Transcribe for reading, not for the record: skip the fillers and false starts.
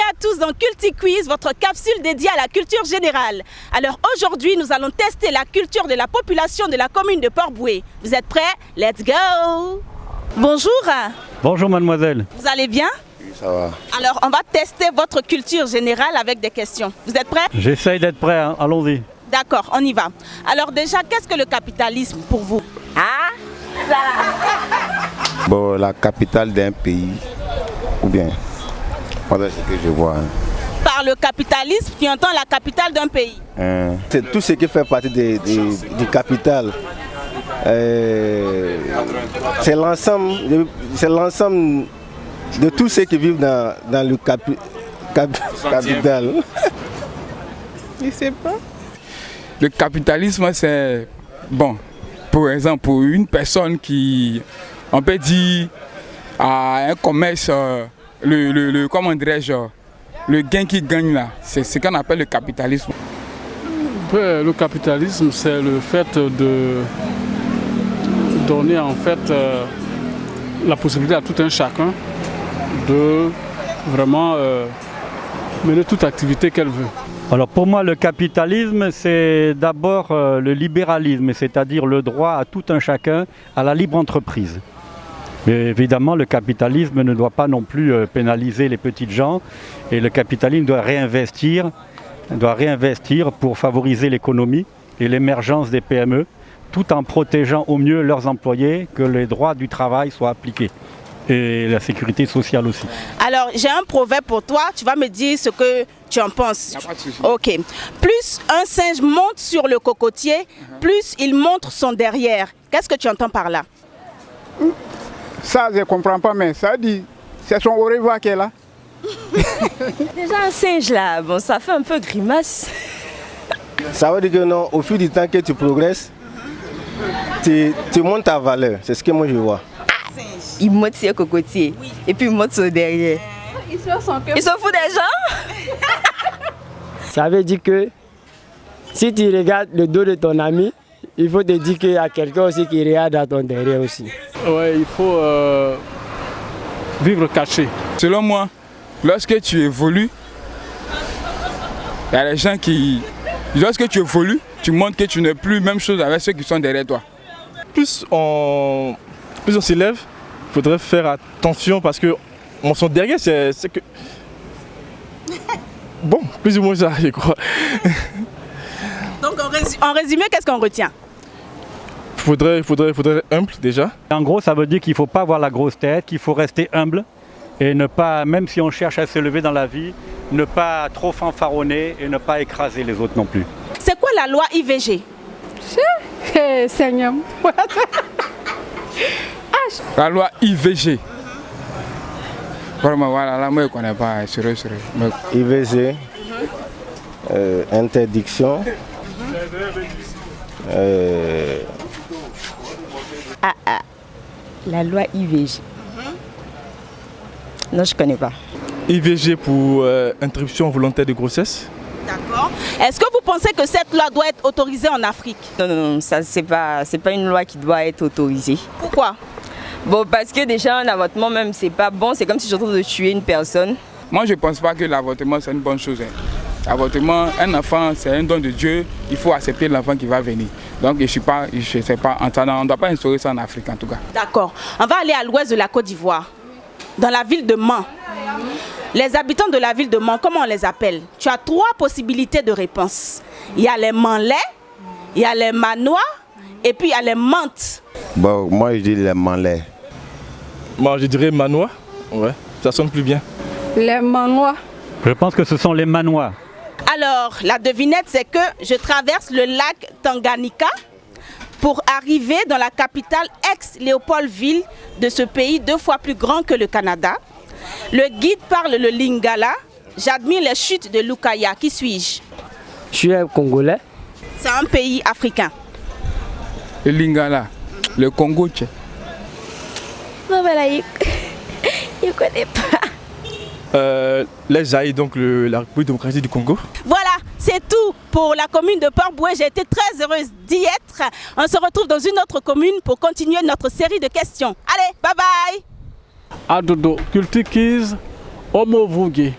à tous dans Culti Quiz, votre capsule dédiée à la culture générale. Alors aujourd'hui, nous allons tester la culture de la population de la commune de Port-Bouët. Vous êtes prêts? Let's go! Bonjour. Bonjour mademoiselle. Vous allez bien? Oui, ça va. Alors on va tester votre culture générale avec des questions. Vous êtes prêts? J'essaye d'être prêt, hein. Allons-y. D'accord, on y va. Alors déjà, qu'est-ce que le capitalisme pour vous? Ah, ça. Bon, la capitale d'un pays, ou bien, voilà ce que je vois. Par le capitalisme, tu entends la capitale d'un pays. C'est tout ce qui fait partie du capital. C'est l'ensemble de tous ceux qui vivent dans le capital. Je sais pas. Le capitalisme, c'est bon. Par exemple, pour une personne qui, on peut dire, a un commerce, comment dirais-je, le gain qu'il gagne là, c'est ce qu'on appelle le capitalisme. Le capitalisme, c'est le fait de donner en fait la possibilité à tout un chacun de vraiment mener toute activité qu'elle veut. Alors pour moi, le capitalisme, c'est d'abord le libéralisme, c'est-à-dire le droit à tout un chacun à la libre entreprise. Mais évidemment, le capitalisme ne doit pas non plus pénaliser les petites gens et le capitalisme doit réinvestir pour favoriser l'économie et l'émergence des PME, tout en protégeant au mieux leurs employés, que les droits du travail soient appliqués. Et la sécurité sociale aussi. Alors, j'ai un proverbe pour toi. Tu vas me dire ce que tu en penses. Pas de souci. Ok. Plus un singe monte sur le cocotier, plus il montre son derrière. Qu'est-ce que tu entends par là? Ça, je ne comprends pas, mais ça dit, c'est son au revoir qui est là. Déjà un singe là, bon, ça fait un peu grimace. Ça veut dire que non, au fil du temps que tu progresses, tu montes ta valeur. C'est ce que moi je vois. Il monte sur le cocotier, oui. Et puis il monte sur derrière. Il se fout des gens. Ça veut dire que si tu regardes le dos de ton ami, il faut te dire qu'il y a quelqu'un aussi qui regarde dans ton derrière aussi. Ouais, il faut vivre caché. Selon moi, lorsque tu évolues, il y a des gens qui... Lorsque tu évolues, tu montres que tu n'es plus même chose avec ceux qui sont derrière toi. Plus on s'élève, il faudrait faire attention parce que on sont derrière, c'est que... Bon, plus ou moins ça, je crois. Donc en résumé, qu'est-ce qu'on retient? Il faudrait être humble déjà. En gros, ça veut dire qu'il ne faut pas avoir la grosse tête, qu'il faut rester humble et ne pas, même si on cherche à s'élever dans la vie, ne pas trop fanfaronner et ne pas écraser les autres non plus. C'est quoi la loi IVG? Seigneur. La loi IVG. Vraiment, voilà, là, moi, je ne connais pas, sérieux. IVG, interdiction. La loi IVG. Non, je ne connais pas. IVG pour interruption volontaire de grossesse. D'accord. Est-ce que vous pensez que cette loi doit être autorisée en Afrique? Non, ça c'est pas une loi qui doit être autorisée. Pourquoi? Bon, parce que déjà un avortement même c'est pas bon, c'est comme si j'étais en train de tuer une personne. Moi, je ne pense pas que l'avortement, c'est une bonne chose. L'avortement, un enfant, c'est un don de Dieu. Il faut accepter l'enfant qui va venir. Donc, je ne sais pas, on ne doit pas instaurer ça en Afrique, en tout cas. D'accord. On va aller à l'ouest de la Côte d'Ivoire, dans la ville de Mans. Les habitants de la ville de Mans, comment on les appelle? Tu as 3 possibilités de réponse. Il y a les Manlais, il y a les Manois, et puis il y a les Mantes. Bon, moi, je dis les Manlais. Moi, je dirais Manois. Ouais, ça sonne plus bien. Les Manois. Je pense que ce sont les Manois. Alors, la devinette, c'est que je traverse le lac Tanganyika pour arriver dans la capitale ex-Léopoldville de ce pays 2 fois plus grand que le Canada. Le guide parle le lingala. J'admire les chutes de Lukaya. Qui suis-je? Je suis un Congolais. C'est un pays africain. Le Lingala, le Congo, tu sais. Non, voilà, il ne connaît pas. Les Zaï, donc la République démocratique du Congo. Voilà, c'est tout pour la commune de Port-Bouët. J'ai été très heureuse d'y être. On se retrouve dans une autre commune pour continuer notre série de questions. Allez, bye bye! Adodo, Culti Quiz, Homo Vungi.